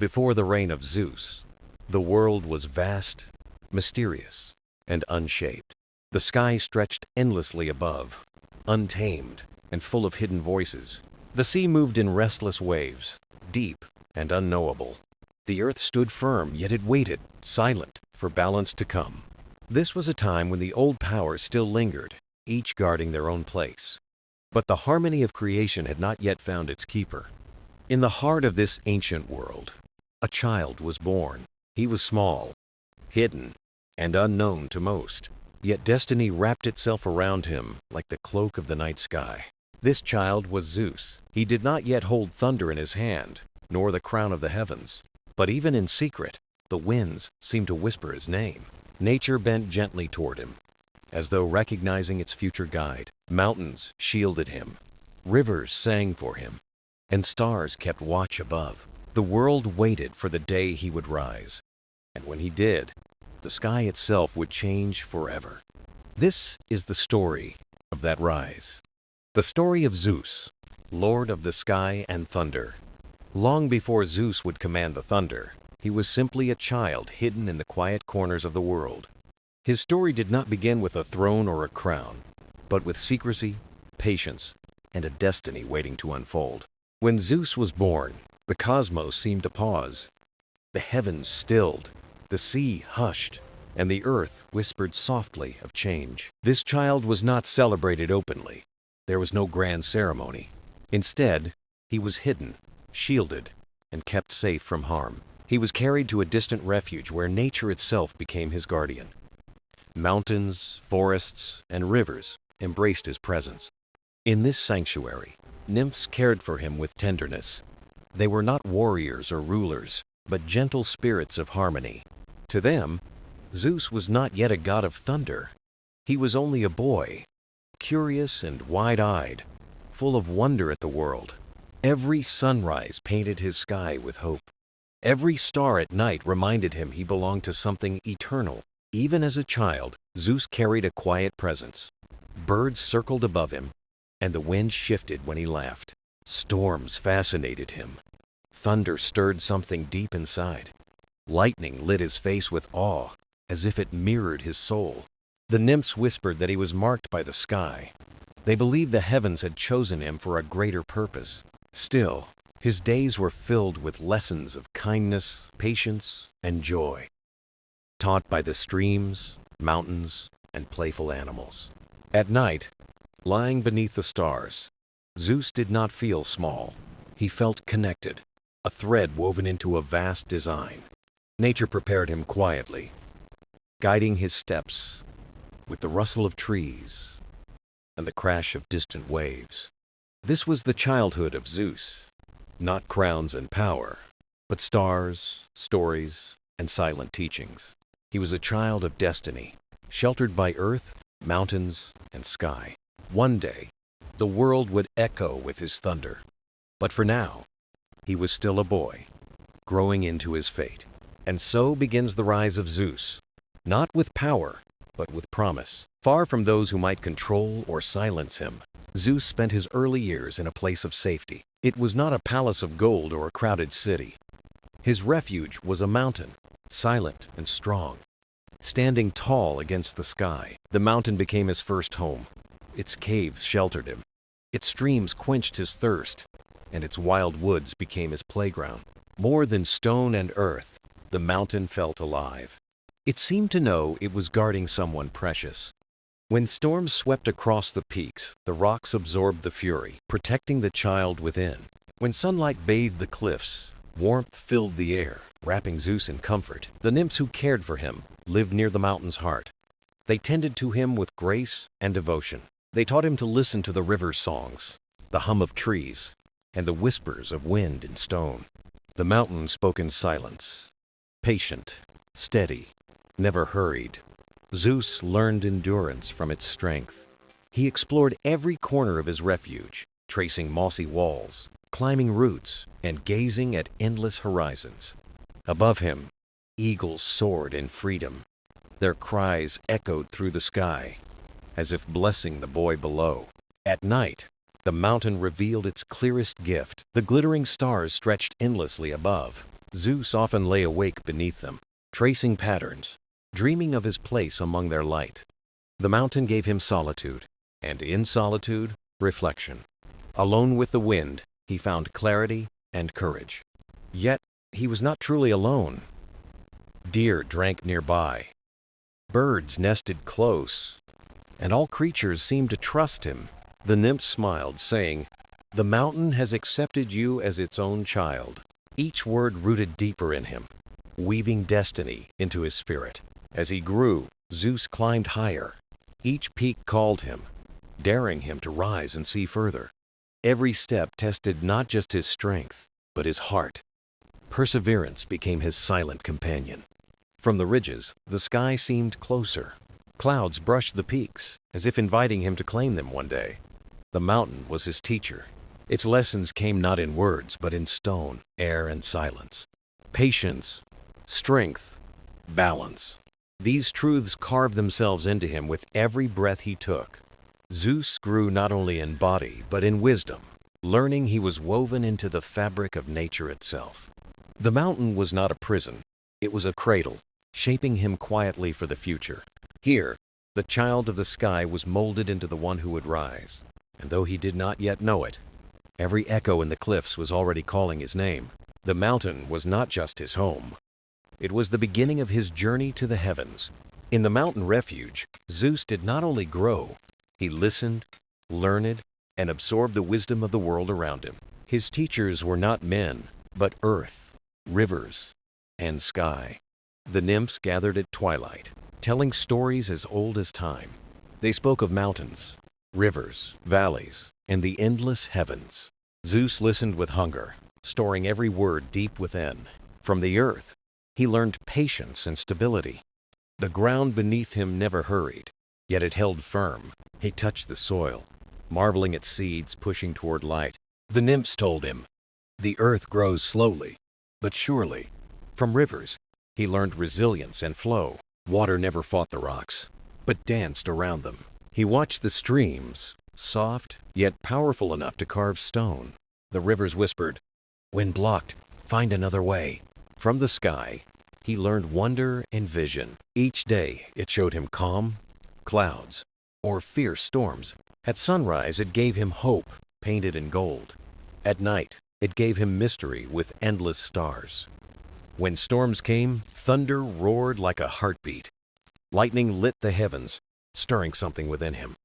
before the reign of Zeus, the world was vast, mysterious, and unshaped. The sky stretched endlessly above, untamed and full of hidden voices. The sea moved in restless waves, deep and unknowable. The earth stood firm, yet it waited, silent, for balance to come. This was a time when the old powers still lingered, each guarding their own place. But the harmony of creation had not yet found its keeper. In the heart of this ancient world, a child was born. He was small, hidden, and unknown to most. Yet destiny wrapped itself around him like the cloak of the night sky. This child was Zeus. He did not yet hold thunder in his hand, nor the crown of the heavens. But even in secret, the winds seemed to whisper his name. Nature bent gently toward him, as though recognizing its future guide. Mountains shielded him, rivers sang for him, and stars kept watch above. The world waited for the day he would rise, and when he did, the sky itself would change forever. This is the story of that rise. The story of Zeus, lord of the sky and thunder. Long before Zeus would command the thunder, he was simply a child hidden in the quiet corners of the world. His story did not begin with a throne or a crown, but with secrecy, patience, and a destiny waiting to unfold. When Zeus was born, the cosmos seemed to pause. The heavens stilled, the sea hushed, and the earth whispered softly of change. This child was not celebrated openly. There was no grand ceremony. Instead, he was hidden, shielded, and kept safe from harm. He was carried to a distant refuge where nature itself became his guardian. Mountains, forests, and rivers embraced his presence. In this sanctuary, nymphs cared for him with tenderness. They were not warriors or rulers, but gentle spirits of harmony. To them, Zeus was not yet a god of thunder. He was only a boy, curious and wide-eyed, full of wonder at the world. Every sunrise painted his sky with hope. Every star at night reminded him he belonged to something eternal. Even as a child, Zeus carried a quiet presence. Birds circled above him, and the wind shifted when he laughed. Storms fascinated him. Thunder stirred something deep inside. Lightning lit his face with awe, as if it mirrored his soul. The nymphs whispered that he was marked by the sky. They believed the heavens had chosen him for a greater purpose. Still, his days were filled with lessons of kindness, patience, and joy, taught by the streams, mountains, and playful animals. At night, lying beneath the stars, Zeus did not feel small. He felt connected, a thread woven into a vast design. Nature prepared him quietly, guiding his steps with the rustle of trees and the crash of distant waves. This was the childhood of Zeus, not crowns and power, but stars, stories, and silent teachings. He was a child of destiny, sheltered by earth, mountains, and sky. One day, the world would echo with his thunder. But for now, he was still a boy, growing into his fate. And so begins the rise of Zeus, not with power, but with promise. Far from those who might control or silence him, Zeus spent his early years in a place of safety. It was not a palace of gold or a crowded city. His refuge was a mountain, silent and strong. Standing tall against the sky, the mountain became his first home. Its caves sheltered him. Its streams quenched his thirst, and its wild woods became his playground. More than stone and earth, the mountain felt alive. It seemed to know it was guarding someone precious. When storms swept across the peaks, the rocks absorbed the fury, protecting the child within. When sunlight bathed the cliffs, warmth filled the air, wrapping Zeus in comfort. The nymphs who cared for him lived near the mountain's heart. They tended to him with grace and devotion. They taught him to listen to the river's songs, the hum of trees, and the whispers of wind and stone. The mountain spoke in silence, patient, steady, never hurried. Zeus learned endurance from its strength. He explored every corner of his refuge, tracing mossy walls, climbing roots, and gazing at endless horizons. Above him, eagles soared in freedom. Their cries echoed through the sky, as if blessing the boy below. At night, the mountain revealed its clearest gift. The glittering stars stretched endlessly above, Zeus often lay awake beneath them, tracing patterns, dreaming of his place among their light. The mountain gave him solitude, and in solitude, reflection. Alone with the wind, he found clarity and courage. Yet, he was not truly alone. Deer drank nearby. Birds nested close, and all creatures seemed to trust him. The nymph smiled, saying, "The mountain has accepted you as its own child." Each word rooted deeper in him, weaving destiny into his spirit. As he grew, Zeus climbed higher. Each peak called him, daring him to rise and see further. Every step tested not just his strength, but his heart. Perseverance became his silent companion. From the ridges, the sky seemed closer. Clouds brushed the peaks, as if inviting him to claim them one day. The mountain was his teacher. Its lessons came not in words, but in stone, air, and silence. Patience, strength, balance. These truths carved themselves into him with every breath he took. Zeus grew not only in body, but in wisdom, learning he was woven into the fabric of nature itself. The mountain was not a prison. It was a cradle, shaping him quietly for the future. Here, the child of the sky was molded into the one who would rise. And though he did not yet know it, every echo in the cliffs was already calling his name. The mountain was not just his home. It was the beginning of his journey to the heavens. In the mountain refuge, Zeus did not only grow, he listened, learned, and absorbed the wisdom of the world around him. His teachers were not men, but earth, rivers, and sky. The nymphs gathered at twilight, telling stories as old as time. They spoke of mountains, rivers, valleys, and the endless heavens. Zeus listened with hunger, storing every word deep within. From the earth, he learned patience and stability. The ground beneath him never hurried, yet it held firm. He touched the soil, marveling at seeds pushing toward light. The nymphs told him, "The earth grows slowly, but surely." From rivers, he learned resilience and flow. Water never fought the rocks, but danced around them. He watched the streams, soft yet powerful enough to carve stone. The rivers whispered, "When blocked, find another way." From the sky, he learned wonder and vision. Each day, it showed him calm, clouds, or fierce storms. At sunrise, it gave him hope, painted in gold. At night, it gave him mystery with endless stars. When storms came, thunder roared like a heartbeat. Lightning lit the heavens, stirring something within him.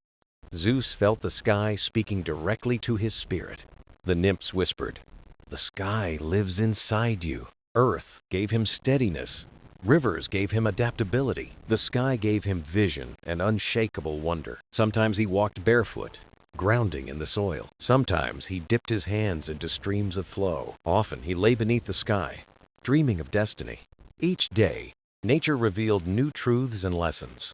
Zeus felt the sky speaking directly to his spirit. The nymphs whispered, "The sky lives inside you." Earth gave him steadiness. Rivers gave him adaptability. The sky gave him vision and unshakable wonder. Sometimes he walked barefoot, grounding in the soil. Sometimes he dipped his hands into streams of flow. Often he lay beneath the sky, dreaming of destiny. Each day, nature revealed new truths and lessons.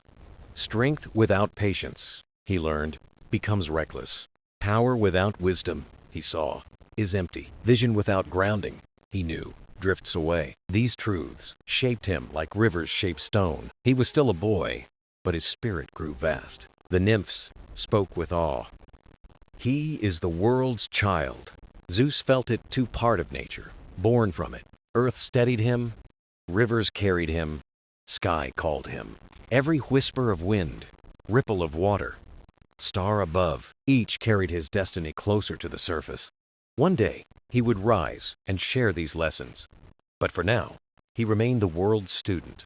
Strength without patience, he learned, becomes reckless. Power without wisdom, he saw, is empty. Vision without grounding, he knew, drifts away. These truths shaped him like rivers shape stone. He was still a boy, but his spirit grew vast. The nymphs spoke with awe. "He is the world's child." Zeus felt it too part of nature, born from it. Earth steadied him, rivers carried him, sky called him. Every whisper of wind, ripple of water, star above, each carried his destiny closer to the surface. One day, he would rise and share these lessons. But for now, he remained the world's student.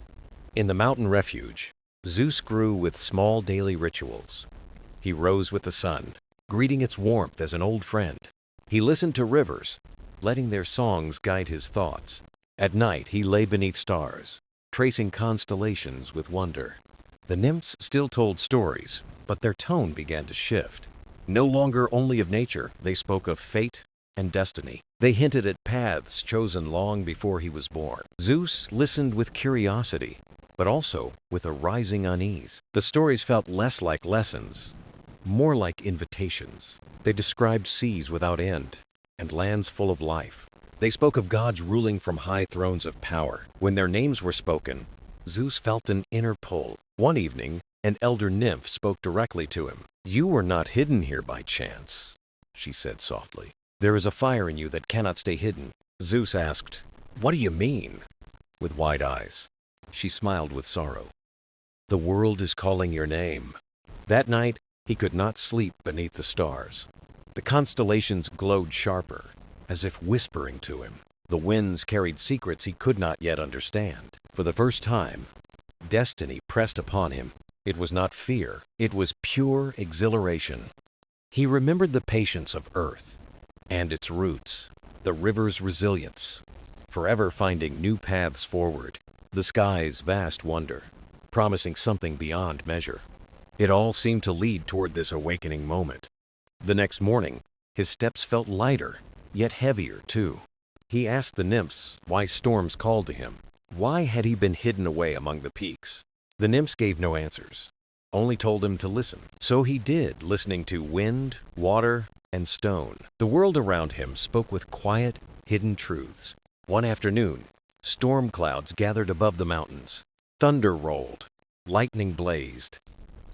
In the mountain refuge, Zeus grew with small daily rituals. He rose with the sun, greeting its warmth as an old friend. He listened to rivers, letting their songs guide his thoughts. At night, he lay beneath stars, tracing constellations with wonder. The nymphs still told stories, but their tone began to shift. No longer only of nature, they spoke of fate and destiny. They hinted at paths chosen long before he was born. Zeus listened with curiosity, but also with a rising unease. The stories felt less like lessons, more like invitations. They described seas without end and lands full of life. They spoke of gods ruling from high thrones of power. When their names were spoken, Zeus felt an inner pull. One evening, an elder nymph spoke directly to him. "You were not hidden here by chance," she said softly. "There is a fire in you that cannot stay hidden." Zeus asked, What do you mean? With wide eyes, she smiled with sorrow. The world is calling your name. That night, he could not sleep beneath the stars. The constellations glowed sharper, as if whispering to him. The winds carried secrets he could not yet understand. For the first time, destiny pressed upon him. It was not fear, it was pure exhilaration. He remembered the patience of earth and its roots, the river's resilience, forever finding new paths forward, the sky's vast wonder, promising something beyond measure. It all seemed to lead toward this awakening moment. The next morning, his steps felt lighter, yet heavier too. He asked the nymphs why storms called to him. Why had he been hidden away among the peaks? The nymphs gave no answers, only told him to listen. So he did, listening to wind, water, and stone. The world around him spoke with quiet, hidden truths. One afternoon, storm clouds gathered above the mountains. Thunder rolled, lightning blazed,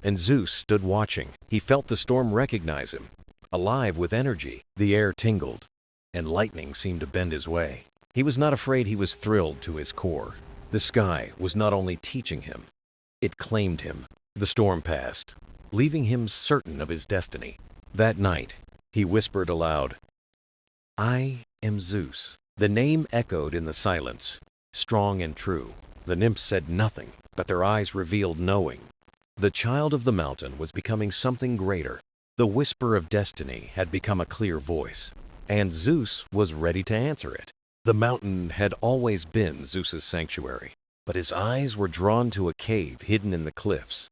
and Zeus stood watching. He felt the storm recognize him, alive with energy. The air tingled, and lightning seemed to bend his way. He was not afraid, he was thrilled to his core. The sky was not only teaching him, it claimed him. The storm passed, leaving him certain of his destiny. That night, he whispered aloud, "I am Zeus." The name echoed in the silence, strong and true. The nymphs said nothing, but their eyes revealed knowing. The child of the mountain was becoming something greater. The whisper of destiny had become a clear voice, and Zeus was ready to answer it. The mountain had always been Zeus's sanctuary, but his eyes were drawn to a cave hidden in the cliffs.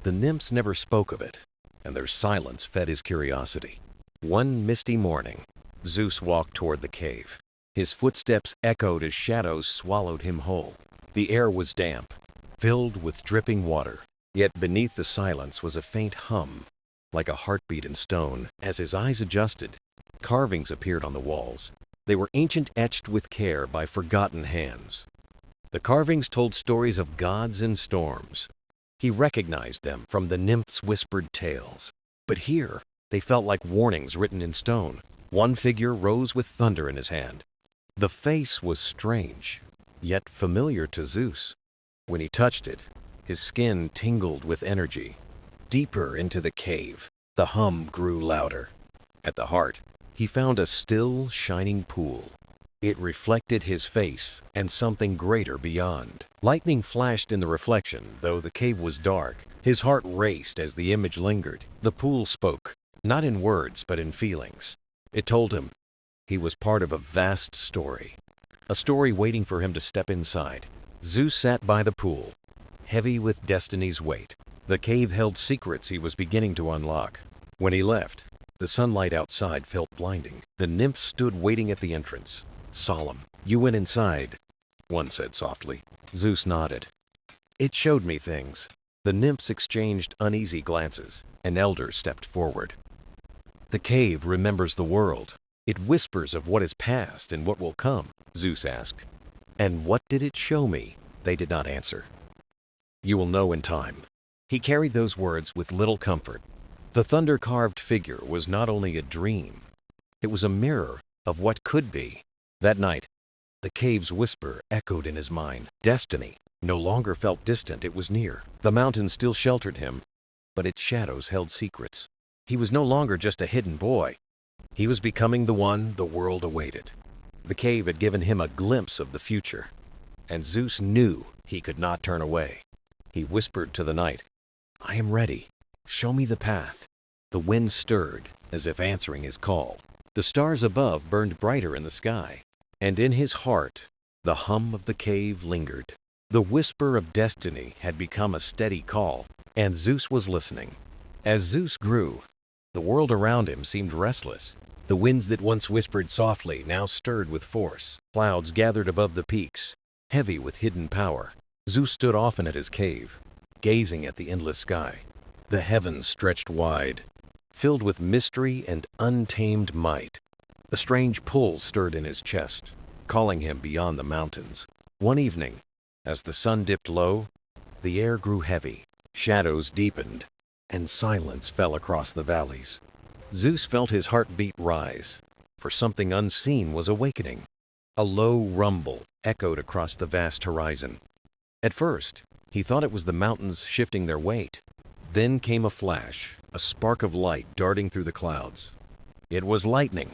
The nymphs never spoke of it, and their silence fed his curiosity. One misty morning, Zeus walked toward the cave. His footsteps echoed as shadows swallowed him whole. The air was damp, filled with dripping water, yet beneath the silence was a faint hum, like a heartbeat in stone. As his eyes adjusted, carvings appeared on the walls. They were ancient, etched with care by forgotten hands. The carvings told stories of gods and storms. He recognized them from the nymphs' whispered tales. But here, they felt like warnings written in stone. One figure rose with thunder in his hand. The face was strange, yet familiar to Zeus. When he touched it, his skin tingled with energy. Deeper into the cave, the hum grew louder. At the heart, he found a still, shining pool. It reflected his face and something greater beyond. Lightning flashed in the reflection, though the cave was dark. His heart raced as the image lingered. The pool spoke, not in words, but in feelings. It told him he was part of a vast story, a story waiting for him to step inside. Zeus sat by the pool, heavy with destiny's weight. The cave held secrets he was beginning to unlock. When he left, the sunlight outside felt blinding. The nymphs stood waiting at the entrance, solemn. "You went inside," one said softly. Zeus nodded. "It showed me things." The nymphs exchanged uneasy glances. An elder stepped forward. "The cave remembers the world. It whispers of what is past and what will come," Zeus asked. "And what did it show me?" They did not answer. "You will know in time." He carried those words with little comfort. The thunder-carved figure was not only a dream, it was a mirror of what could be. That night, the cave's whisper echoed in his mind. Destiny no longer felt distant, it was near. The mountain still sheltered him, but its shadows held secrets. He was no longer just a hidden boy. He was becoming the one the world awaited. The cave had given him a glimpse of the future, and Zeus knew he could not turn away. He whispered to the night, "I am ready. Show me the path." The wind stirred, as if answering his call. The stars above burned brighter in the sky, and in his heart, the hum of the cave lingered. The whisper of destiny had become a steady call, and Zeus was listening. As Zeus grew, the world around him seemed restless. The winds that once whispered softly now stirred with force. Clouds gathered above the peaks, heavy with hidden power. Zeus stood often at his cave, gazing at the endless sky. The heavens stretched wide, filled with mystery and untamed might. A strange pull stirred in his chest, calling him beyond the mountains. One evening, as the sun dipped low, the air grew heavy, shadows deepened, and silence fell across the valleys. Zeus felt his heartbeat rise, for something unseen was awakening. A low rumble echoed across the vast horizon. At first, he thought it was the mountains shifting their weight. Then came a flash, a spark of light darting through the clouds. It was lightning.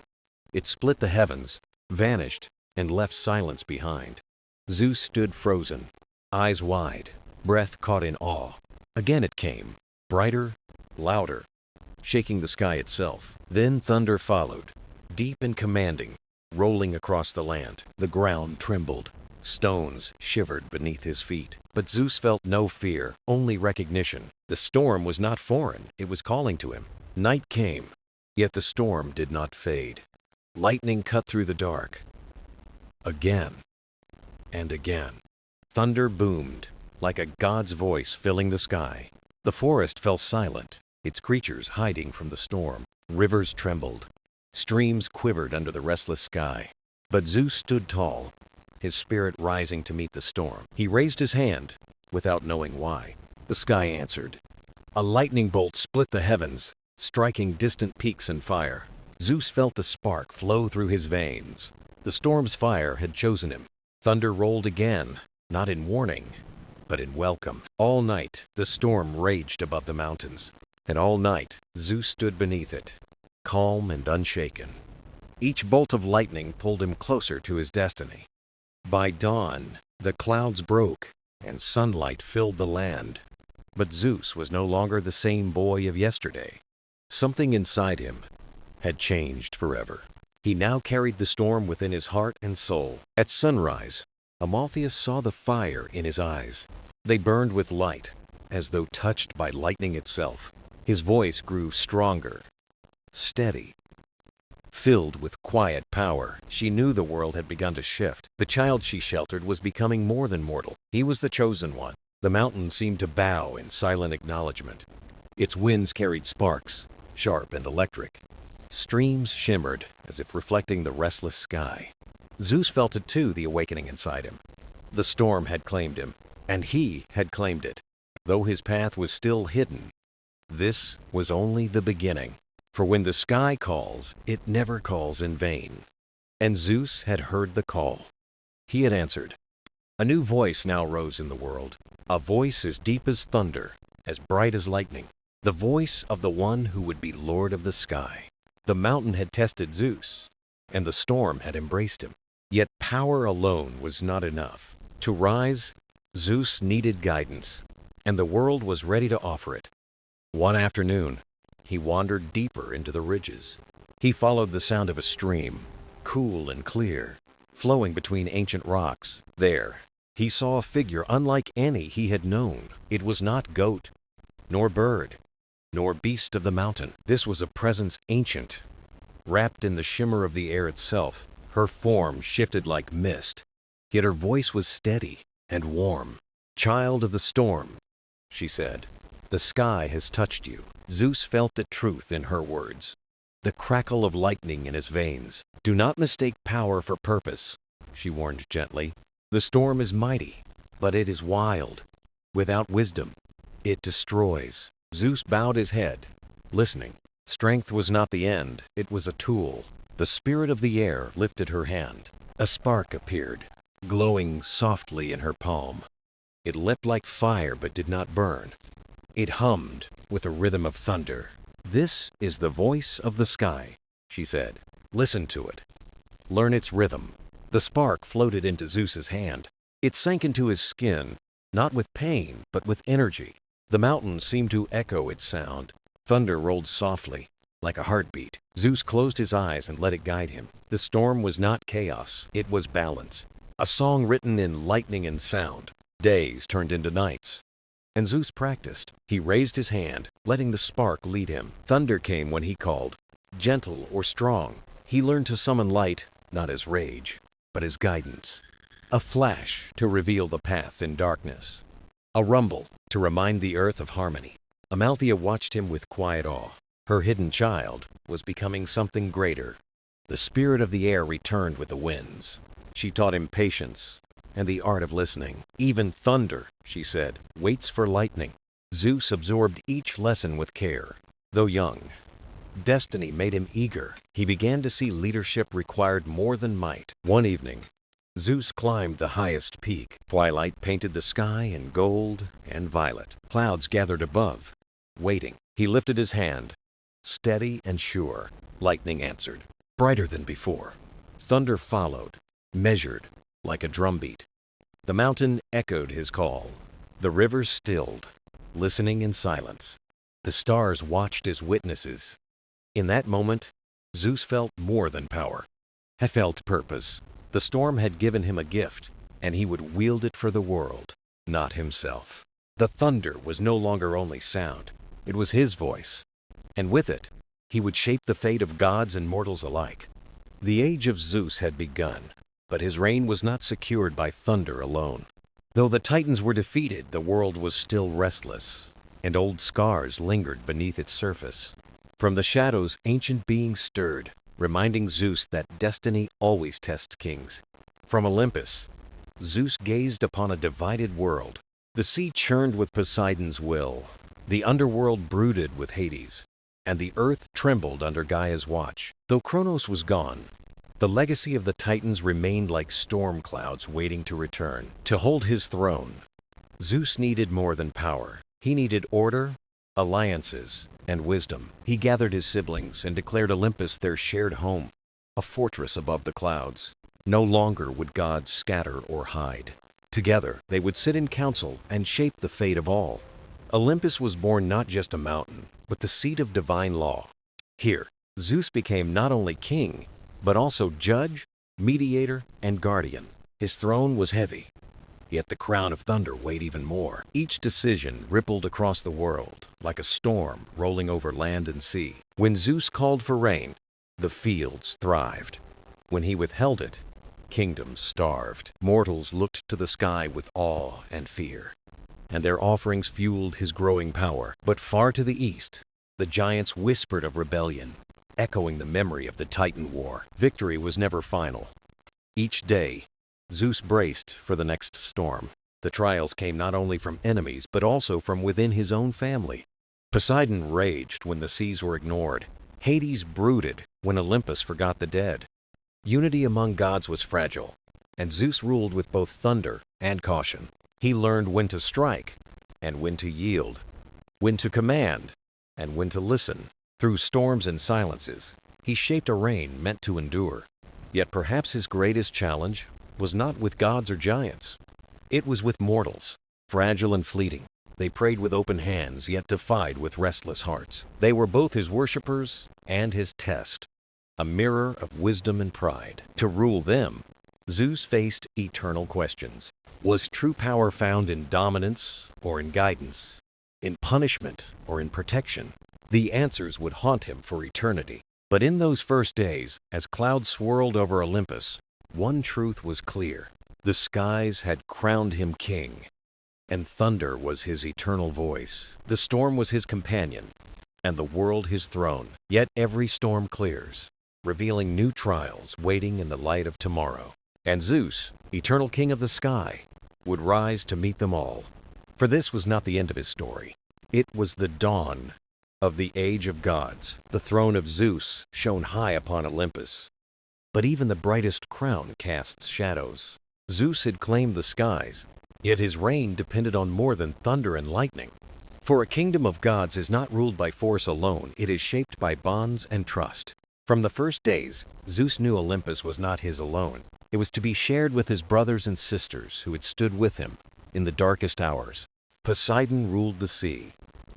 It split the heavens, vanished, and left silence behind. Zeus stood frozen, eyes wide, breath caught in awe. Again it came, brighter, louder, shaking the sky itself. Then thunder followed, deep and commanding, rolling across the land. The ground trembled. Stones shivered beneath his feet. But Zeus felt no fear, only recognition. The storm was not foreign, it was calling to him. Night came, yet the storm did not fade. Lightning cut through the dark. Again and again. Thunder boomed, like a god's voice filling the sky. The forest fell silent, its creatures hiding from the storm. Rivers trembled. Streams quivered under the restless sky. But Zeus stood tall, his spirit rising to meet the storm. He raised his hand, without knowing why. The sky answered. A lightning bolt split the heavens, striking distant peaks and fire. Zeus felt the spark flow through his veins. The storm's fire had chosen him. Thunder rolled again, not in warning, but in welcome. All night, the storm raged above the mountains, and all night, Zeus stood beneath it, calm and unshaken. Each bolt of lightning pulled him closer to his destiny. By dawn, the clouds broke, and sunlight filled the land. But Zeus was no longer the same boy of yesterday. Something inside him had changed forever. He now carried the storm within his heart and soul. At sunrise, Amaltheus saw the fire in his eyes. They burned with light, as though touched by lightning itself. His voice grew stronger, steady, filled with quiet power. She knew the world had begun to shift. The child she sheltered was becoming more than mortal. He was the chosen one. The mountain seemed to bow in silent acknowledgement. Its winds carried sparks, sharp and electric. Streams shimmered, as if reflecting the restless sky. Zeus felt it too, the awakening inside him. The storm had claimed him, and he had claimed it. Though his path was still hidden, this was only the beginning. For when the sky calls, it never calls in vain. And Zeus had heard the call. He had answered. A new voice now rose in the world, a voice as deep as thunder, as bright as lightning, the voice of the one who would be Lord of the sky. The mountain had tested Zeus, and the storm had embraced him. Yet power alone was not enough. To rise, Zeus needed guidance, and the world was ready to offer it. One afternoon, he wandered deeper into the ridges. He followed the sound of a stream, cool and clear, flowing between ancient rocks. There, he saw a figure unlike any he had known. It was not goat, nor bird, nor beast of the mountain. This was a presence ancient, wrapped in the shimmer of the air itself. Her form shifted like mist, yet her voice was steady and warm. "Child of the storm," she said, "the sky has touched you." Zeus felt the truth in her words, the crackle of lightning in his veins. "Do not mistake power for purpose," she warned gently. "The storm is mighty, but it is wild. Without wisdom, it destroys." Zeus bowed his head, listening. Strength was not the end, it was a tool. The spirit of the air lifted her hand. A spark appeared, glowing softly in her palm. It leapt like fire but did not burn. It hummed with a rhythm of thunder. "This is the voice of the sky," she said. "Listen to it. Learn its rhythm." The spark floated into Zeus's hand. It sank into his skin, not with pain, but with energy. The mountains seemed to echo its sound. Thunder rolled softly, like a heartbeat. Zeus closed his eyes and let it guide him. The storm was not chaos, it was balance. A song written in lightning and sound. Days turned into nights. And Zeus practiced. He raised his hand, letting the spark lead him. Thunder came when he called, gentle or strong. He learned to summon light, not as rage, but as guidance. A flash to reveal the path in darkness. A rumble to remind the earth of harmony. Amalthea watched him with quiet awe. Her hidden child was becoming something greater. The spirit of the air returned with the winds. She taught him patience and the art of listening. Even thunder, she said, waits for lightning. Zeus absorbed each lesson with care. Though young, Destiny made him eager. He began to see leadership required more than might. One evening, Zeus climbed the highest peak. Twilight painted the sky in gold and violet. Clouds gathered above, waiting. He lifted his hand, steady and sure. Lightning answered, brighter than before. Thunder followed, measured like a drumbeat. The mountain echoed his call. The rivers stilled, listening in silence. The stars watched as witnesses. In that moment, Zeus felt more than power. He felt purpose. The storm had given him a gift, and he would wield it for the world, not himself. The thunder was no longer only sound. It was his voice. And with it, he would shape the fate of gods and mortals alike. The age of Zeus had begun, but his reign was not secured by thunder alone. Though the Titans were defeated, the world was still restless, and old scars lingered beneath its surface. From the shadows, ancient beings stirred, reminding Zeus that destiny always tests kings. From Olympus, Zeus gazed upon a divided world. The sea churned with Poseidon's will, the underworld brooded with Hades, and the earth trembled under Gaia's watch. Though Kronos was gone, the legacy of the Titans remained like storm clouds waiting to return. To hold his throne, Zeus needed more than power. He needed order, alliances, and wisdom. He gathered his siblings and declared Olympus their shared home, a fortress above the clouds. No longer would gods scatter or hide. Together, they would sit in council and shape the fate of all. Olympus was born not just a mountain, but the seat of divine law. Here, Zeus became not only king, but also judge, mediator, and guardian. His throne was heavy, yet the crown of thunder weighed even more. Each decision rippled across the world, like a storm rolling over land and sea. When Zeus called for rain, the fields thrived. When he withheld it, kingdoms starved. Mortals looked to the sky with awe and fear, and their offerings fueled his growing power. But far to the east, the giants whispered of rebellion, echoing the memory of the Titan War. Victory was never final. Each day, Zeus braced for the next storm. The trials came not only from enemies, but also from within his own family. Poseidon raged when the seas were ignored. Hades brooded when Olympus forgot the dead. Unity among gods was fragile, and Zeus ruled with both thunder and caution. He learned when to strike and when to yield, when to command and when to listen. Through storms and silences, he shaped a reign meant to endure. Yet perhaps his greatest challenge was not with gods or giants. It was with mortals, fragile and fleeting. They prayed with open hands, yet defied with restless hearts. They were both his worshippers and his test, a mirror of wisdom and pride. To rule them, Zeus faced eternal questions. Was true power found in dominance or in guidance, in punishment or in protection? The answers would haunt him for eternity. But in those first days, as clouds swirled over Olympus, one truth was clear. The skies had crowned him king, and thunder was his eternal voice. The storm was his companion, and the world his throne. Yet every storm clears, revealing new trials waiting in the light of tomorrow. And Zeus, eternal king of the sky, would rise to meet them all. For this was not the end of his story. It was the dawn of the age of gods. The throne of Zeus shone high upon Olympus. But even the brightest crown casts shadows. Zeus had claimed the skies, yet his reign depended on more than thunder and lightning. For a kingdom of gods is not ruled by force alone, it is shaped by bonds and trust. From the first days, Zeus knew Olympus was not his alone. It was to be shared with his brothers and sisters who had stood with him in the darkest hours. Poseidon ruled the sea.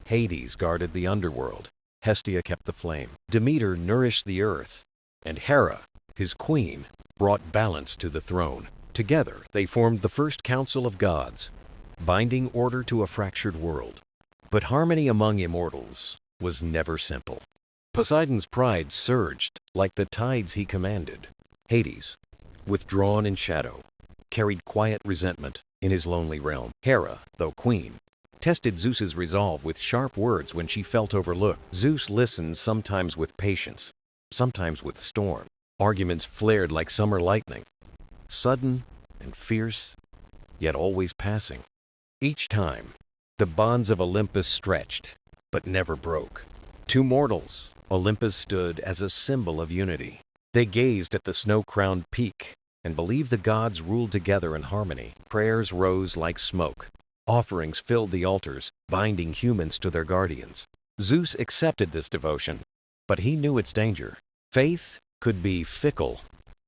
Hades guarded the underworld. Hestia kept the flame. Demeter nourished the earth. And Hera, his queen, brought balance to the throne. Together, they formed the first council of gods, binding order to a fractured world. But harmony among immortals was never simple. Poseidon's pride surged like the tides he commanded. Hades, withdrawn in shadow, carried quiet resentment in his lonely realm. Hera, though queen, tested Zeus's resolve with sharp words when she felt overlooked. Zeus listened, sometimes with patience, sometimes with storm. Arguments flared like summer lightning, sudden and fierce, yet always passing. Each time, the bonds of Olympus stretched, but never broke. Two mortals, Olympus stood as a symbol of unity. They gazed at the snow-crowned peak and believed the gods ruled together in harmony. Prayers rose like smoke. Offerings filled the altars, binding humans to their guardians. Zeus accepted this devotion, but he knew its danger. Faith could be fickle,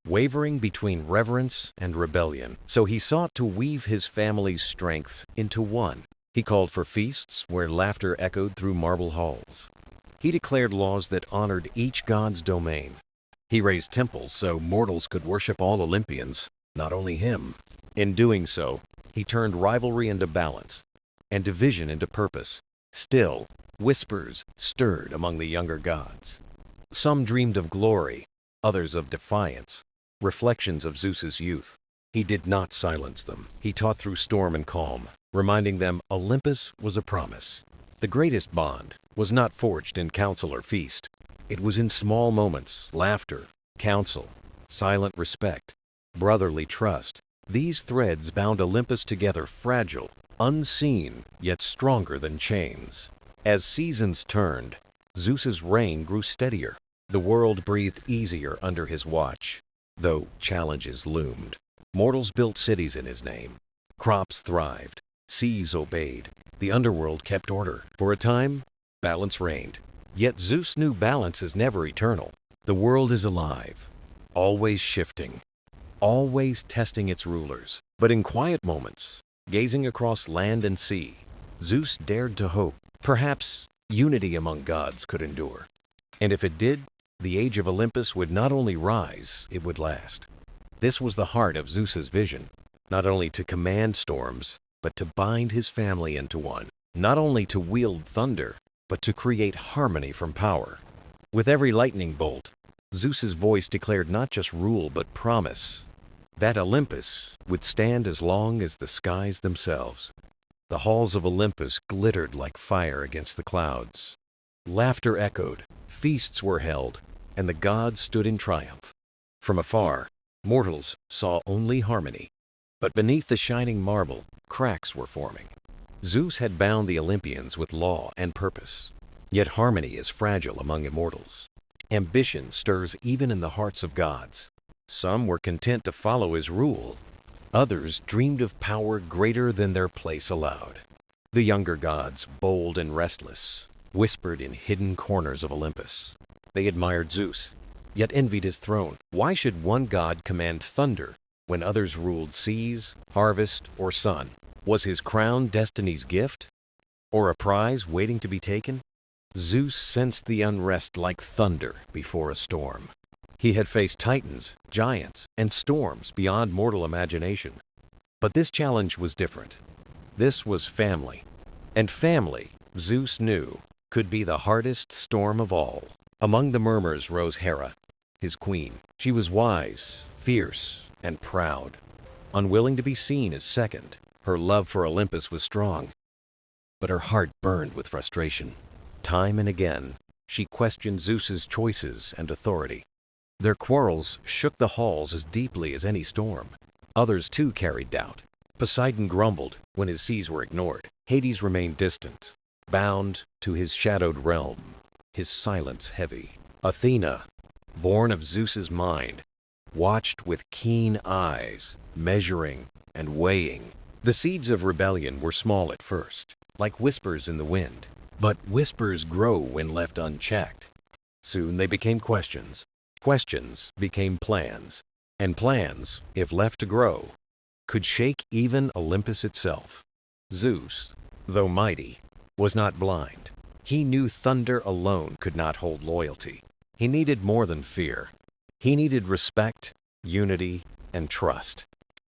wavering between reverence and rebellion. So he sought to weave his family's strengths into one. He called for feasts where laughter echoed through marble halls. He declared laws that honored each god's domain. He raised temples so mortals could worship all Olympians, not only him. In doing so, he turned rivalry into balance and division into purpose. Still, whispers stirred among the younger gods. Some dreamed of glory, others of defiance, reflections of Zeus's youth. He did not silence them. He taught through storm and calm, reminding them Olympus was a promise. The greatest bond was not forged in council or feast. It was in small moments, laughter, counsel, silent respect, brotherly trust. These threads bound Olympus together, fragile, unseen, yet stronger than chains. As seasons turned, Zeus's reign grew steadier. The world breathed easier under his watch, though challenges loomed. Mortals built cities in his name. Crops thrived. Seas obeyed. The underworld kept order. For a time, balance reigned. Yet Zeus knew balance is never eternal. The world is alive, always shifting, always testing its rulers. But in quiet moments, gazing across land and sea, Zeus dared to hope. Perhaps unity among gods could endure. And if it did, the age of Olympus would not only rise, it would last. This was the heart of Zeus's vision, not only to command storms, but to bind his family into one. Not only to wield thunder, but to create harmony from power. With every lightning bolt, Zeus's voice declared not just rule but promise, that Olympus would stand as long as the skies themselves. The halls of Olympus glittered like fire against the clouds. Laughter echoed, feasts were held, and the gods stood in triumph. From afar, mortals saw only harmony, but beneath the shining marble, cracks were forming. Zeus had bound the Olympians with law and purpose. Yet harmony is fragile among immortals. Ambition stirs even in the hearts of gods. Some were content to follow his rule. Others dreamed of power greater than their place allowed. The younger gods, bold and restless, whispered in hidden corners of Olympus. They admired Zeus, yet envied his throne. Why should one god command thunder when others ruled seas, harvest, or sun? Was his crown destiny's gift, or a prize waiting to be taken? Zeus sensed the unrest like thunder before a storm. He had faced titans, giants, and storms beyond mortal imagination. But this challenge was different. This was family. And family, Zeus knew, could be the hardest storm of all. Among the murmurs rose Hera, his queen. She was wise, fierce, and proud, unwilling to be seen as second. Her love for Olympus was strong, but her heart burned with frustration. Time and again, she questioned Zeus's choices and authority. Their quarrels shook the halls as deeply as any storm. Others too carried doubt. Poseidon grumbled when his seas were ignored. Hades remained distant, bound to his shadowed realm, his silence heavy. Athena, born of Zeus's mind, watched with keen eyes, measuring and weighing. The seeds of rebellion were small at first, like whispers in the wind. But whispers grow when left unchecked. Soon they became questions. Questions became plans. And plans, if left to grow, could shake even Olympus itself. Zeus, though mighty, was not blind. He knew thunder alone could not hold loyalty. He needed more than fear. He needed respect, unity, and trust.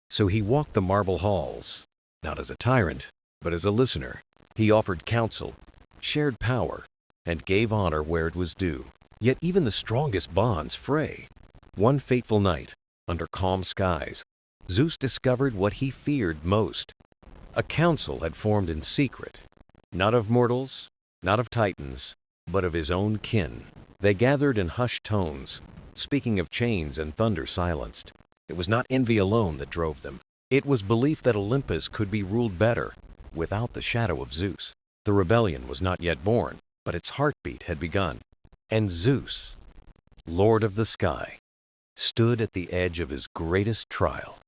So he walked the marble halls, not as a tyrant, but as a listener. He offered counsel, shared power, and gave honor where it was due. Yet even the strongest bonds fray. One fateful night, under calm skies, Zeus discovered what he feared most. A council had formed in secret, not of mortals, not of titans, but of his own kin. They gathered in hushed tones, speaking of chains and thunder silenced. It was not envy alone that drove them. It was belief that Olympus could be ruled better without the shadow of Zeus. The rebellion was not yet born, but its heartbeat had begun. And Zeus, Lord of the sky, stood at the edge of his greatest trial.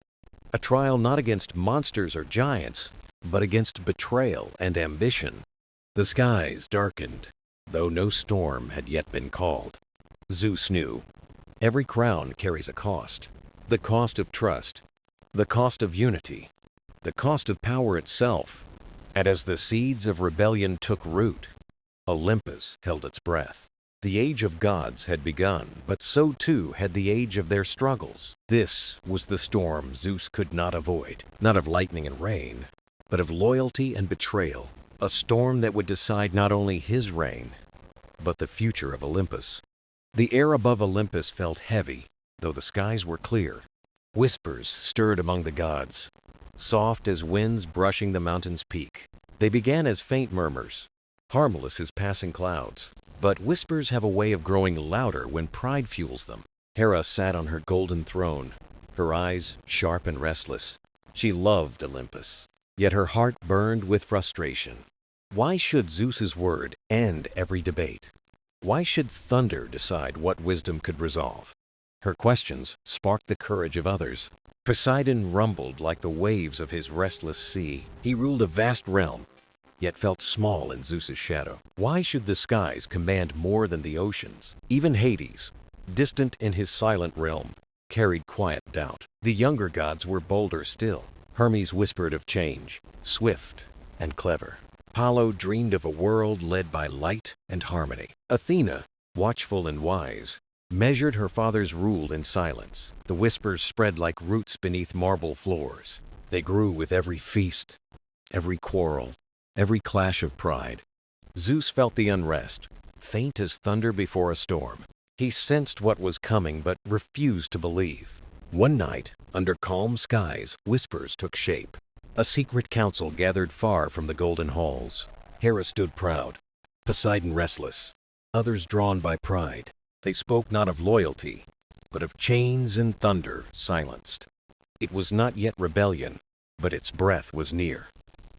A trial not against monsters or giants, but against betrayal and ambition. The skies darkened, though no storm had yet been called. Zeus knew every crown carries a cost. The cost of trust, the cost of unity, the cost of power itself. And as the seeds of rebellion took root, Olympus held its breath. The age of gods had begun, but so too had the age of their struggles. This was the storm Zeus could not avoid, not of lightning and rain, but of loyalty and betrayal, a storm that would decide not only his reign, but the future of Olympus. The air above Olympus felt heavy, though the skies were clear. Whispers stirred among the gods, soft as winds brushing the mountain's peak. They began as faint murmurs, harmless as passing clouds. But whispers have a way of growing louder when pride fuels them. Hera sat on her golden throne, her eyes sharp and restless. She loved Olympus, yet her heart burned with frustration. Why should Zeus's word end every debate? Why should thunder decide what wisdom could resolve? Her questions sparked the courage of others. Poseidon rumbled like the waves of his restless sea. He ruled a vast realm, yet felt small in Zeus's shadow. Why should the skies command more than the oceans? Even Hades, distant in his silent realm, carried quiet doubt. The younger gods were bolder still. Hermes whispered of change, swift and clever. Apollo dreamed of a world led by light and harmony. Athena, watchful and wise, measured her father's rule in silence. The whispers spread like roots beneath marble floors. They grew with every feast, every quarrel, every clash of pride. Zeus felt the unrest, faint as thunder before a storm. He sensed what was coming but refused to believe. One night, under calm skies, whispers took shape. A secret council gathered far from the golden halls. Hera stood proud, Poseidon restless, others drawn by pride. They spoke not of loyalty, but of chains and thunder silenced. It was not yet rebellion, but its breath was near.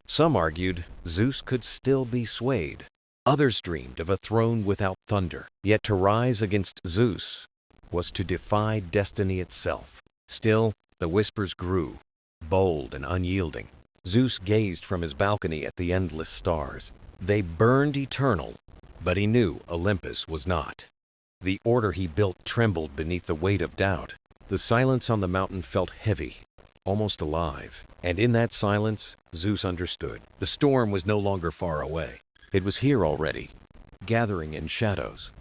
Some argued Zeus could still be swayed. Others dreamed of a throne without thunder. Yet to rise against Zeus was to defy destiny itself. Still, the whispers grew, bold and unyielding. Zeus gazed from his balcony at the endless stars. They burned eternal, but he knew Olympus was not. The order he built trembled beneath the weight of doubt. The silence on the mountain felt heavy, almost alive. And in that silence, Zeus understood. The storm was no longer far away. It was here already, gathering in shadows.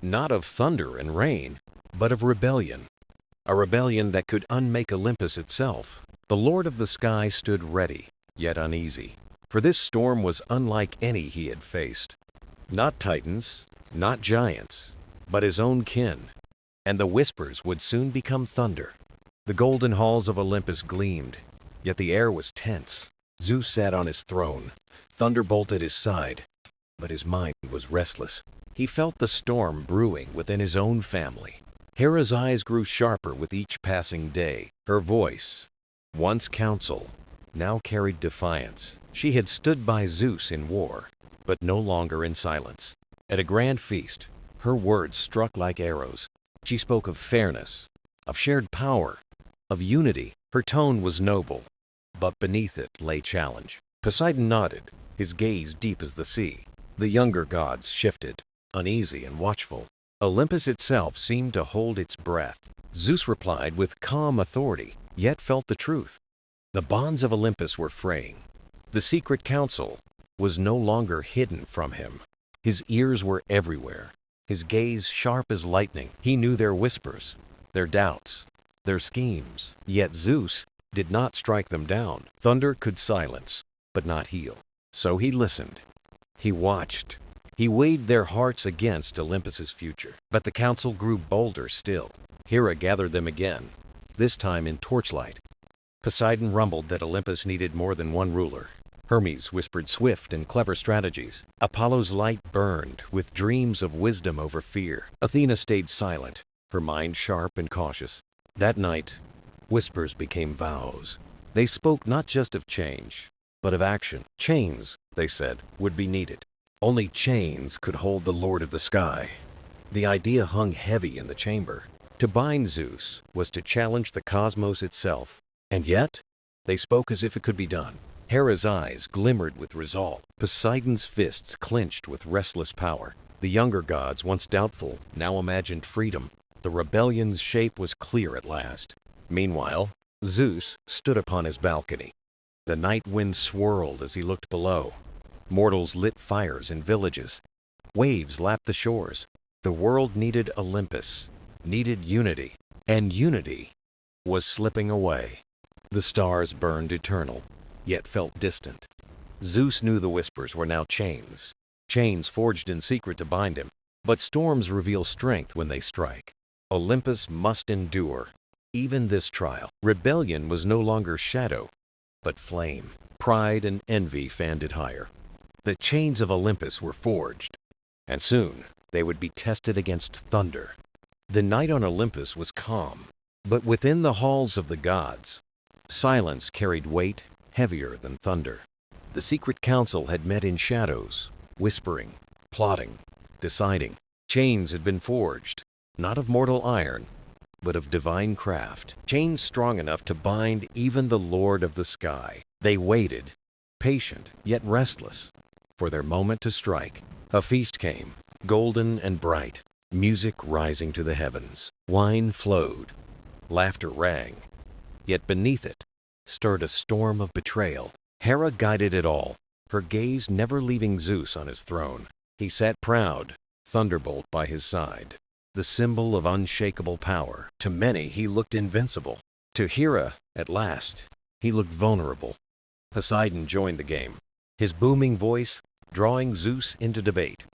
Not of thunder and rain, but of rebellion. A rebellion that could unmake Olympus itself. The Lord of the Sky stood ready, yet uneasy. For this storm was unlike any he had faced. Not titans, not giants, but his own kin. And the whispers would soon become thunder. The golden halls of Olympus gleamed, yet the air was tense. Zeus sat on his throne, thunderbolt at his side, but his mind was restless. He felt the storm brewing within his own family. Hera's eyes grew sharper with each passing day. Her voice, once counsel, now carried defiance. She had stood by Zeus in war, but no longer in silence. At a grand feast, her words struck like arrows. She spoke of fairness, of shared power, of unity. Her tone was noble, but beneath it lay challenge. Poseidon nodded, his gaze deep as the sea. The younger gods shifted, uneasy and watchful. Olympus itself seemed to hold its breath. Zeus replied with calm authority, yet felt the truth. The bonds of Olympus were fraying. The secret council was no longer hidden from him. His ears were everywhere, his gaze sharp as lightning. He knew their whispers, their doubts, their schemes. Yet Zeus did not strike them down. Thunder could silence, but not heal. So he listened. He watched. He weighed their hearts against Olympus's future. But the council grew bolder still. Hera gathered them again, this time in torchlight. Poseidon rumbled that Olympus needed more than one ruler. Hermes whispered swift and clever strategies. Apollo's light burned with dreams of wisdom over fear. Athena stayed silent, her mind sharp and cautious. That night, whispers became vows. They spoke not just of change, but of action. Chains, they said, would be needed. Only chains could hold the Lord of the Sky. The idea hung heavy in the chamber. To bind Zeus was to challenge the cosmos itself. And yet, they spoke as if it could be done. Hera's eyes glimmered with resolve. Poseidon's fists clenched with restless power. The younger gods, once doubtful, now imagined freedom. The rebellion's shape was clear at last. Meanwhile, Zeus stood upon his balcony. The night wind swirled as he looked below. Mortals lit fires in villages. Waves lapped the shores. The world needed Olympus, needed unity, and unity was slipping away. The stars burned eternal, yet felt distant. Zeus knew the whispers were now chains, chains forged in secret to bind him. But storms reveal strength when they strike. Olympus must endure even this trial. Rebellion was no longer shadow, but flame. Pride and envy fanned it higher. The chains of Olympus were forged, and soon they would be tested against thunder. The night on Olympus was calm, but within the halls of the gods, silence carried weight heavier than thunder. The secret council had met in shadows, whispering, plotting, deciding. Chains had been forged, not of mortal iron, but of divine craft. Chains strong enough to bind even the Lord of the sky. They waited, patient yet restless, for their moment to strike. A feast came, golden and bright, music rising to the heavens. Wine flowed, laughter rang, yet beneath it stirred a storm of betrayal. Hera guided it all, her gaze never leaving Zeus on his throne. He sat proud, thunderbolt by his side, the symbol of unshakable power. To many he looked invincible. To Hera, at last, he looked vulnerable. Poseidon joined the game, his booming voice drawing Zeus into debate.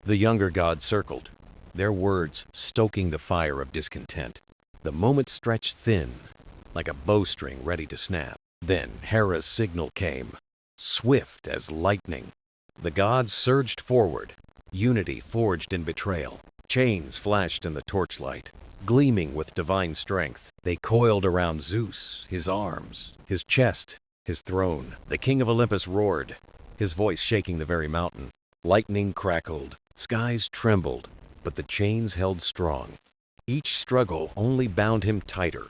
The younger gods circled, their words stoking the fire of discontent. The moment stretched thin, like a bowstring ready to snap. Then Hera's signal came, swift as lightning. The gods surged forward, unity forged in betrayal. Chains flashed in the torchlight, gleaming with divine strength. They coiled around Zeus, his arms, his chest, his throne. The king of Olympus roared, his voice shaking the very mountain. Lightning crackled, skies trembled, but the chains held strong. Each struggle only bound him tighter.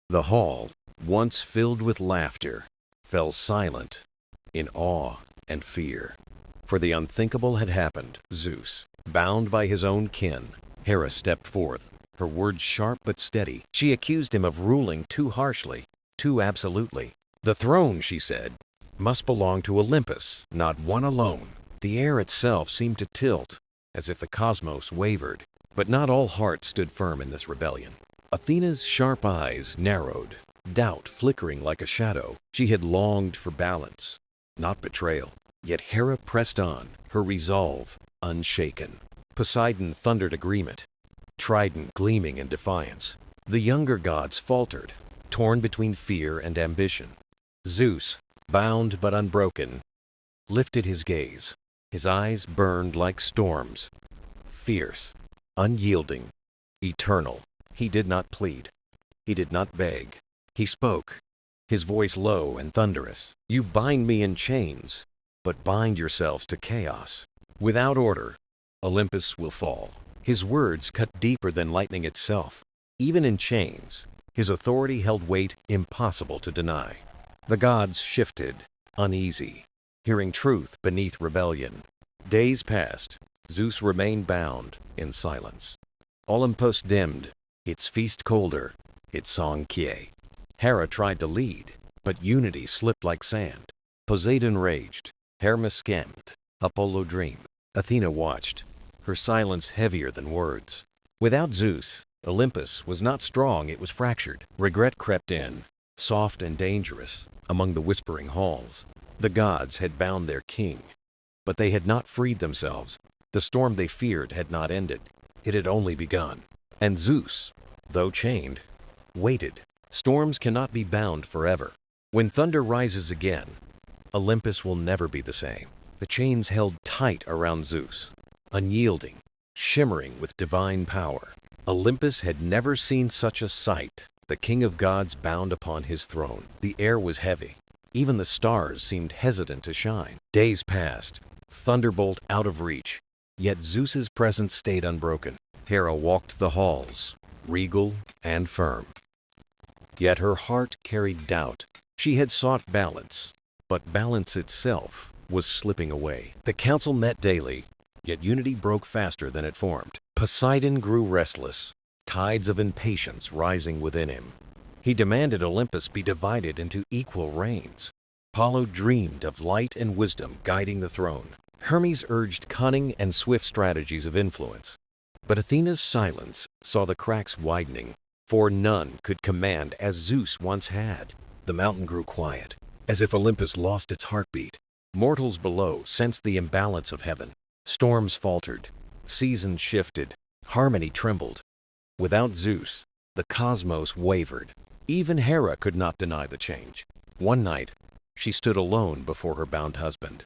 The hall, once filled with laughter, fell silent in awe and fear. For the unthinkable had happened. Zeus, bound by his own kin. Hera stepped forth, her words sharp but steady. She accused him of ruling too harshly, too absolutely. The throne, she said, must belong to Olympus, not one alone. The air itself seemed to tilt, as if the cosmos wavered. But not all hearts stood firm in this rebellion. Athena's sharp eyes narrowed, doubt flickering like a shadow. She had longed for balance, not betrayal. Yet Hera pressed on, her resolve unshaken. Poseidon thundered agreement, trident gleaming in defiance. The younger gods faltered, torn between fear and ambition. Zeus, bound but unbroken, lifted his gaze. His eyes burned like storms, fierce, unyielding, eternal. He did not plead. He did not beg. He spoke, his voice low and thunderous. You bind me in chains, but bind yourselves to chaos. Without order, Olympus will fall. His words cut deeper than lightning itself. Even in chains, his authority held weight impossible to deny. The gods shifted, uneasy, hearing truth beneath rebellion. Days passed. Zeus remained bound in silence. Olympus dimmed, its feast colder, its song quiet. Hera tried to lead, but unity slipped like sand. Poseidon raged, Hermes schemed, Apollo dreamed. Athena watched, her silence heavier than words. Without Zeus, Olympus was not strong, it was fractured. Regret crept in, soft and dangerous, among the whispering halls. The gods had bound their king, but they had not freed themselves. The storm they feared had not ended. It had only begun. And Zeus, though chained, waited. Storms cannot be bound forever. When thunder rises again, Olympus will never be the same. The chains held tight around Zeus, unyielding, shimmering with divine power. Olympus had never seen such a sight. The king of gods bound upon his throne. The air was heavy. Even the stars seemed hesitant to shine. Days passed, thunderbolt out of reach. Yet Zeus's presence stayed unbroken. Hera walked the halls, regal and firm. Yet her heart carried doubt. She had sought balance, but balance itself was slipping away. The council met daily, yet unity broke faster than it formed. Poseidon grew restless, tides of impatience rising within him. He demanded Olympus be divided into equal reigns. Apollo dreamed of light and wisdom guiding the throne. Hermes urged cunning and swift strategies of influence. But Athena's silence saw the cracks widening, for none could command as Zeus once had. The mountain grew quiet, as if Olympus lost its heartbeat. Mortals below sensed the imbalance of heaven. Storms faltered, seasons shifted, harmony trembled. Without Zeus, the cosmos wavered. Even Hera could not deny the change. One night, she stood alone before her bound husband.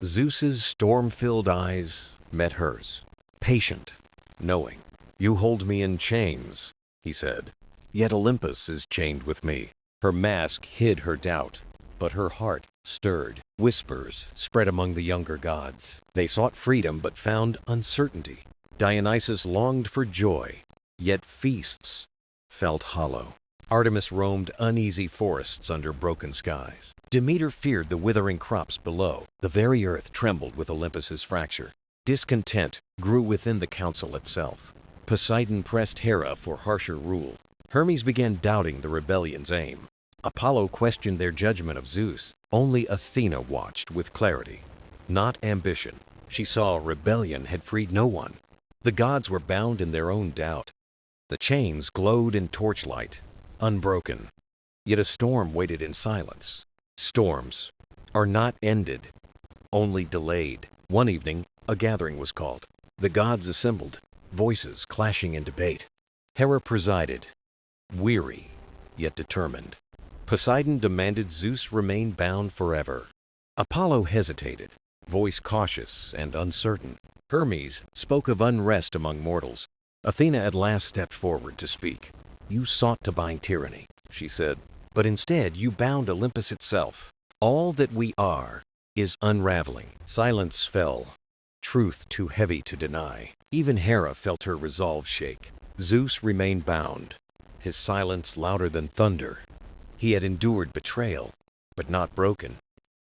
Zeus's storm-filled eyes met hers, patient, knowing. "You hold me in chains," he said, "yet Olympus is chained with me." Her mask hid her doubt, but her heart stirred. Whispers spread among the younger gods. They sought freedom but found uncertainty. Dionysus longed for joy, yet feasts felt hollow. Artemis roamed uneasy forests under broken skies. Demeter feared the withering crops below. The very earth trembled with Olympus's fracture. Discontent grew within the council itself. Poseidon pressed Hera for harsher rule. Hermes began doubting the rebellion's aim. Apollo questioned their judgment of Zeus. Only Athena watched with clarity, not ambition. She saw rebellion had freed no one. The gods were bound in their own doubt. The chains glowed in torchlight, unbroken. Yet a storm waited in silence. Storms are not ended, only delayed. One evening, a gathering was called. The gods assembled, voices clashing in debate. Hera presided, weary yet determined. Poseidon demanded Zeus remain bound forever. Apollo hesitated, voice cautious and uncertain. Hermes spoke of unrest among mortals. Athena at last stepped forward to speak. "You sought to bind tyranny," she said, "but instead you bound Olympus itself. All that we are is unraveling." Silence fell, truth too heavy to deny. Even Hera felt her resolve shake. Zeus remained bound, his silence louder than thunder. He had endured betrayal, but not broken.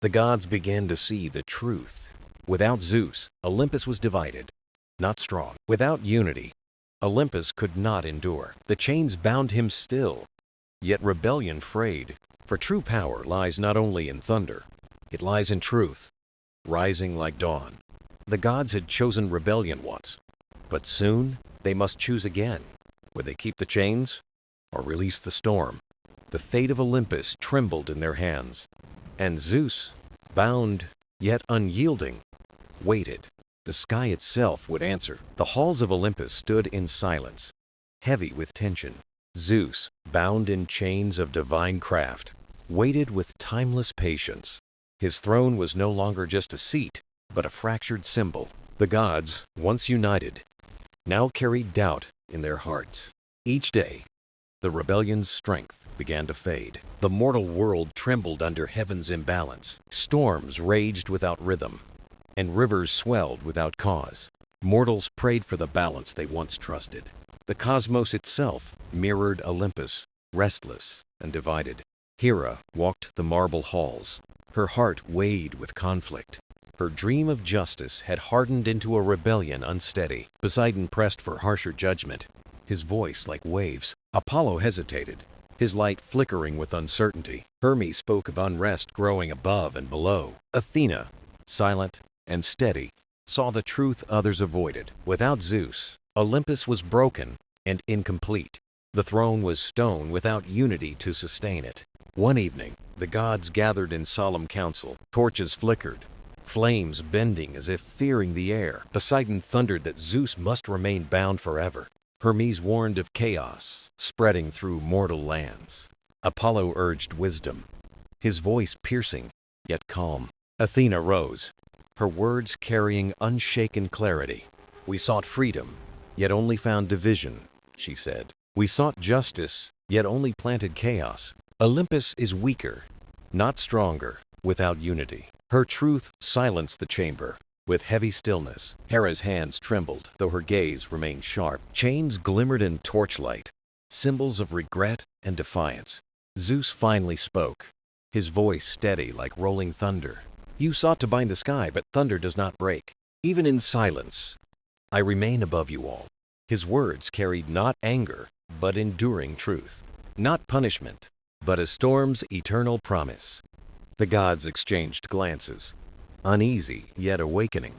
The gods began to see the truth. Without Zeus, Olympus was divided, not strong. Without unity, Olympus could not endure. The chains bound him still, yet rebellion frayed. For true power lies not only in thunder, it lies in truth, rising like dawn. The gods had chosen rebellion once, but soon they must choose again. Would they keep the chains or release the storm? The fate of Olympus trembled in their hands, and Zeus, bound yet unyielding, waited. The sky itself would answer. The halls of Olympus stood in silence, heavy with tension. Zeus, bound in chains of divine craft, waited with timeless patience. His throne was no longer just a seat, but a fractured symbol. The gods, once united, now carried doubt in their hearts. Each day, the rebellion's strength began to fade. The mortal world trembled under heaven's imbalance. Storms raged without rhythm, and rivers swelled without cause. Mortals prayed for the balance they once trusted. The cosmos itself mirrored Olympus, restless and divided. Hera walked the marble halls, her heart weighed with conflict. Her dream of justice had hardened into a rebellion unsteady. Poseidon pressed for harsher judgment, his voice like waves. Apollo hesitated, his light flickering with uncertainty. Hermes spoke of unrest growing above and below. Athena, silent and steady, saw the truth others avoided. Without Zeus, Olympus was broken and incomplete. The throne was stone without unity to sustain it. One evening, the gods gathered in solemn council. Torches flickered, flames bending as if fearing the air. Poseidon thundered that Zeus must remain bound forever. Hermes warned of chaos spreading through mortal lands. Apollo urged wisdom, his voice piercing yet calm. Athena rose, her words carrying unshaken clarity. "We sought freedom, yet only found division," she said. "We sought justice, yet only planted chaos. Olympus is weaker, not stronger, without unity." Her truth silenced the chamber. With heavy stillness, Hera's hands trembled, though her gaze remained sharp. Chains glimmered in torchlight, symbols of regret and defiance. Zeus finally spoke, his voice steady like rolling thunder. You sought to bind the sky, but thunder does not break. Even in silence, I remain above you all. His words carried not anger, but enduring truth. Not punishment, but a storm's eternal promise. The gods exchanged glances, uneasy yet awakening.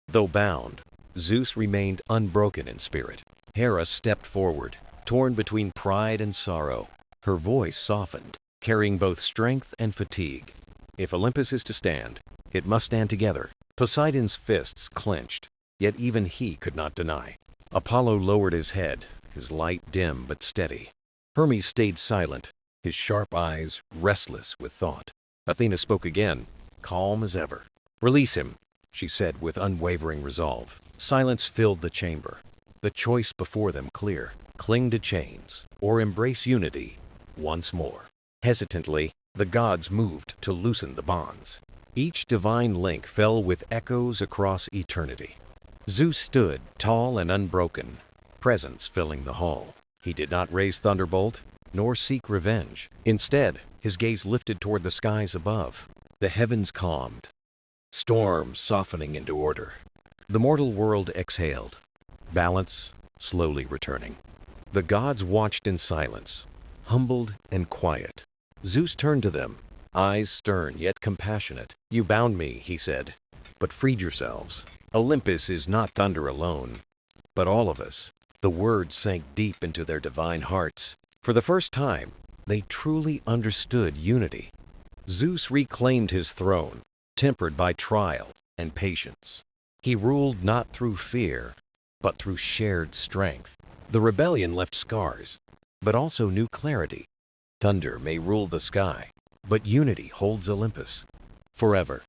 Though bound, Zeus remained unbroken in spirit. Hera stepped forward, torn between pride and sorrow. Her voice softened, carrying both strength and fatigue. If Olympus is to stand, it must stand together. Poseidon's fists clenched, yet even he could not deny. Apollo lowered his head, his light dim but steady. Hermes stayed silent, his sharp eyes restless with thought. Athena spoke again, calm as ever. Release him, she said with unwavering resolve. Silence filled the chamber, the choice before them clear. Cling to chains, or embrace unity once more. Hesitantly, the gods moved to loosen the bonds. Each divine link fell with echoes across eternity. Zeus stood, tall and unbroken, presence filling the hall. He did not raise thunderbolt, nor seek revenge. Instead, his gaze lifted toward the skies above. The heavens calmed, storms softening into order. The mortal world exhaled, balance slowly returning. The gods watched in silence, humbled and quiet. Zeus turned to them, eyes stern yet compassionate. You bound me, he said, but freed yourselves. Olympus is not thunder alone, but all of us. The words sank deep into their divine hearts. For the first time, they truly understood unity. Zeus reclaimed his throne, tempered by trial and patience. He ruled not through fear, but through shared strength. The rebellion left scars, but also new clarity. Thunder may rule the sky, but unity holds Olympus. Forever,